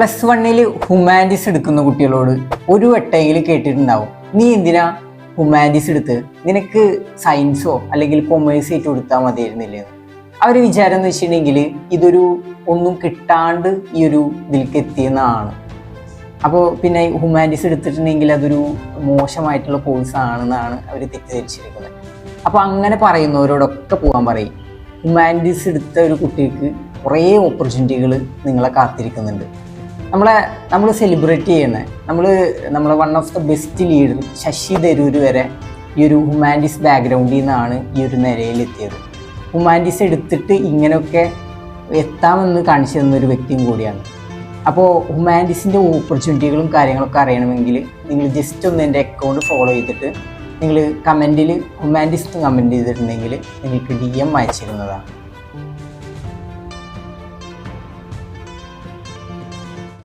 +1 humanities എടുക്കുന്ന കുട്ടികളോട് ഒരു വട്ടമെങ്കിലും കേട്ടിട്ടുണ്ടാവും, നീ എന്തിനാ ഹ്യൂമാനിറ്റീസ് എടുത്ത്, നിനക്ക് സയൻസോ അല്ലെങ്കിൽ കൊമേഴ്സ് ആയിട്ട് കൊടുത്താൽ മതിയായിരുന്നില്ലേ? അവർ വിചാരം എന്ന് വെച്ചിട്ടുണ്ടെങ്കിൽ ഇതൊരു ഒന്നും കിട്ടാണ്ട് ഈ ഒരു ഇതിലേക്ക് എത്തിയെന്നാണ്. അപ്പോൾ പിന്നെ ഹ്യൂമാനിറ്റീസ് എടുത്തിട്ടുണ്ടെങ്കിൽ അതൊരു മോശമായിട്ടുള്ള കോഴ്സാണെന്നാണ് അവർ തെറ്റിദ്ധരിച്ചിരിക്കുന്നത്. അപ്പോൾ അങ്ങനെ പറയുന്നവരോടൊക്കെ പോകാൻ പറയും, ഹ്യൂമാനിറ്റീസ് എടുത്ത ഒരു കുട്ടിക്ക് കുറേ ഓപ്പർച്യൂണിറ്റികൾ നിങ്ങളെ കാത്തിരിക്കുന്നുണ്ട്. നമ്മൾ സെലിബ്രേറ്റ് ചെയ്യുന്നത് നമ്മളെ one of the best leader Shashi Tharoor വരെ ഈ ഒരു ഹ്യൂമാനിറ്റീസ് ബാക്ക്ഗ്രൗണ്ടിൽ നിന്നാണ് ഈ ഒരു നിലയിലെത്തിയത്. ഹ്യൂമാനിറ്റീസ് എടുത്തിട്ട് ഇങ്ങനെയൊക്കെ എത്താമെന്ന് കാണിച്ചു തന്നൊരു വ്യക്തിയും കൂടിയാണ്. അപ്പോൾ ഹ്യൂമാനിറ്റീസിൻ്റെ ഓപ്പർച്യൂണിറ്റികളും കാര്യങ്ങളൊക്കെ അറിയണമെങ്കിൽ നിങ്ങൾ ജസ്റ്റ് ഒന്ന് എൻ്റെ അക്കൗണ്ട് ഫോളോ ചെയ്തിട്ട് നിങ്ങൾ കമൻറ്റിൽ ഹ്യൂമാനിറ്റീസ് കമൻറ്റ് ചെയ്തിട്ടുണ്ടെങ്കിൽ നിങ്ങൾക്ക് DM അയച്ചിരുന്നതാണ്.